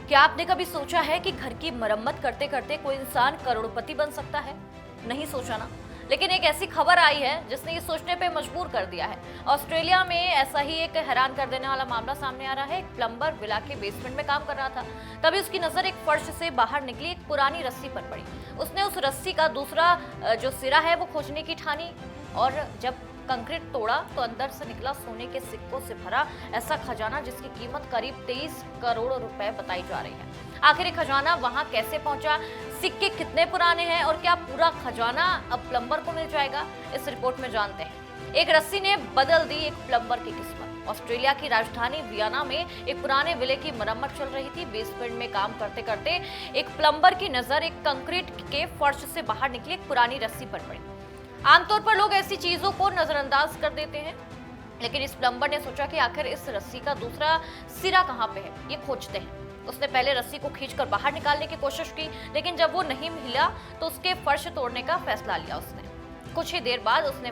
क्या आपने कभी सोचा है कि घर की मरम्मत करते करते कोई इंसान करोड़पति बन सकता है? नहीं सोचा ना। लेकिन एक ऐसी खबर आई है जिसने ये सोचने पे मजबूर कर दिया है। ऑस्ट्रेलिया में ऐसा ही एक हैरान कर देने वाला मामला सामने आ रहा है। एक प्लम्बर विला के बेसमेंट में काम कर रहा था, तभी उसकी नजर एक फर्श से बाहर निकली एक पुरानी रस्सी पर पड़ी। उसने उस रस्सी का दूसरा जो सिरा है वो खोजने की ठानी, और जब कंक्रीट तोड़ा तो अंदर से निकला सोने के सिक्कों से भरा ऐसा खजाना जिसकी कीमत करीब 23 करोड़ रुपए बताई जा रही है। आखिर ये खजाना वहां कैसे पहुंचा, सिक्के कितने पुराने हैं और क्या पूरा खजाना अब प्लम्बर को मिल जाएगा, इस रिपोर्ट में जानते हैं। एक रस्सी ने बदल दी एक प्लम्बर की किस्मत। ऑस्ट्रेलिया की राजधानी वियना में एक पुराने विले की मरम्मत चल रही थी। बेसमेंट में काम करते करते एक प्लम्बर की नजर एक कंक्रीट के फर्श से बाहर निकली एक पुरानी रस्सी पर पड़ी। आमतौर पर लोग ऐसी चीजों को नजरअंदाज कर देते हैं, लेकिन इस प्लम्बर ने सोचा कि आखिर इस रस्सी का दूसरा सिरा कहां पे है, ये खोजते हैं। उसने पहले रस्सी को खींचकर बाहर निकालने की कोशिश की, लेकिन जब वो नहीं मिला तो उसके फर्श तोड़ने का फैसला लिया उसने। कुछ ही देर बाद उसने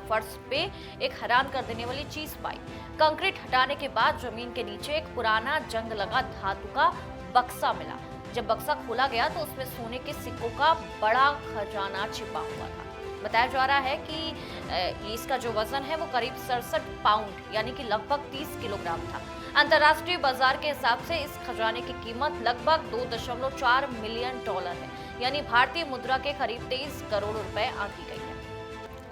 फर्श पे एक हैरान कर देने वाली चीज पाई। कंक्रीट हटाने के बाद जमीन के नीचे एक पुराना जंग लगा धातु का बक्सा मिला। जब बक्सा खोला गया तो उसमें सोने के सिक्कों का बड़ा खजाना छिपा हुआ था। बताया जा रहा है कि इसका जो वजन है वो करीब 67 पाउंड यानी कि लगभग 30 किलोग्राम था। अंतर्राष्ट्रीय बाजार के हिसाब से इस खजाने की कीमत लगभग 2.4 मिलियन डॉलर है, यानी भारतीय मुद्रा के करीब 23 करोड़ रुपए आंकी गई है।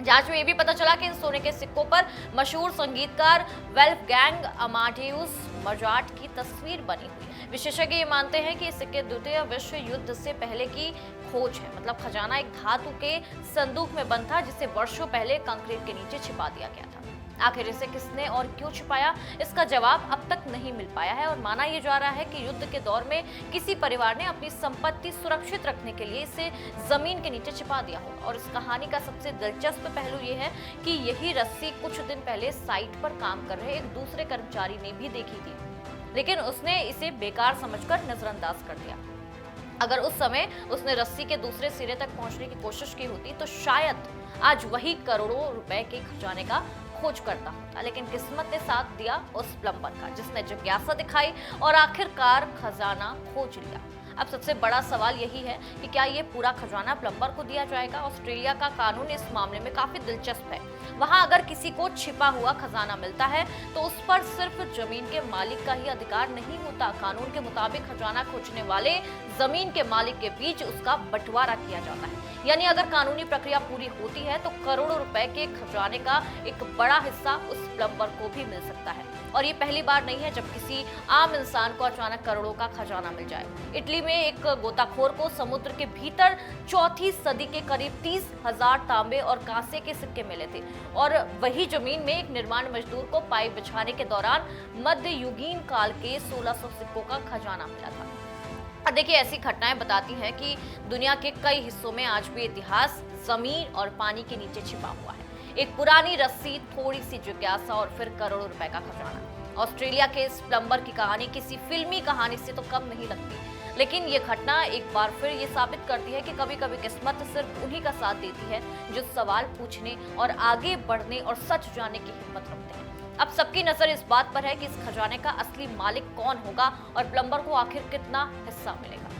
जांच में यह भी पता चला कि इन सोने के सिक्कों पर मशहूर संगीतकार वोल्फगैंग अमाडेउस मोजार्ट की तस्वीर बनी हुई। विशेषज्ञ ये मानते हैं कि ये सिक्के द्वितीय विश्व युद्ध से पहले की खोज है। मतलब खजाना एक धातु के संदूक में बंद था जिसे वर्षों पहले कंक्रीट के नीचे छिपा दिया गया था। आखिर इसे किसने और क्यों छिपाया, इसका जवाब अब तक नहीं मिल पाया है, और माना यह जा रहा है कि युद्ध के दौर में किसी परिवार ने अपनी संपत्ति सुरक्षित रखने के लिए इसे जमीन के नीचे छिपा दिया होगा। और इस कहानी का सबसे दिलचस्प पहलू यह है कि यही रस्सी कुछ दिन पहले साइट पर काम कर रहे एक दूसरे कर्मचारी ने भी देखी थी, लेकिन उसने इसे बेकार समझकर नजरअंदाज कर दिया। अगर उस समय उसने रस्सी के दूसरे सिरे तक पहुंचने की कोशिश की होती तो शायद आज वही करोड़ों रुपए के खजाने का खोज करता होता। लेकिन किस्मत ने साथ दिया उस प्लम्बर का, जिसने जिज्ञासा दिखाई और आखिरकार खजाना खोज लिया। अब सबसे बड़ा सवाल यही है कि क्या ये पूरा खजाना प्लम्बर को दिया जाएगा। ऑस्ट्रेलिया का कानून इस मामले में काफी दिलचस्प है। वहां अगर किसी को छिपा हुआ खजाना मिलता है तो उस पर सिर्फ जमीन के मालिक का ही अधिकार नहीं होता। कानून के मुताबिक खजाना खोजने वाले जमीन के मालिक के बीच उसका बंटवारा किया जाता है। यानी अगर कानूनी प्रक्रिया पूरी होती है तो करोड़ों रुपए के खजाने का एक बड़ा हिस्सा उस प्लम्बर को भी मिल सकता है। और ये पहली बार नहीं है जब किसी आम इंसान को अचानक करोड़ों का खजाना मिल जाए। इटली में एक गोताखोर को समुद्र के भीतर चौथी सदी के करीब 30,000 तांबे और कांसे के सिक्के मिले थे, और वही जमीन में एक निर्माण मजदूर को पाइप बिछाने के दौरान मध्ययुगीन काल के 1600 सिक्कों का खजाना मिला था। और देखिए, ऐसी घटनाएं बताती हैं कि दुनिया के कई हिस्सों में आज भी इतिहास जमीन और पानी के नीचे छिपा हुआ है। एक पुरानी रस्सी, थोड़ी सी जिज्ञासा और फिर करोड़ों रुपए का खजाना। ऑस्ट्रेलिया के इस प्लम्बर की कहानी किसी फिल्मी कहानी से तो कम नहीं लगती, लेकिन ये घटना एक बार फिर ये साबित करती है कि कभी कभी किस्मत सिर्फ उन्हीं का साथ देती है जो सवाल पूछने और आगे बढ़ने और सच जानने की हिम्मत रखते हैं। अब सबकी नजर इस बात पर है कि इस खजाने का असली मालिक कौन होगा और प्लम्बर को आखिर कितना हिस्सा मिलेगा।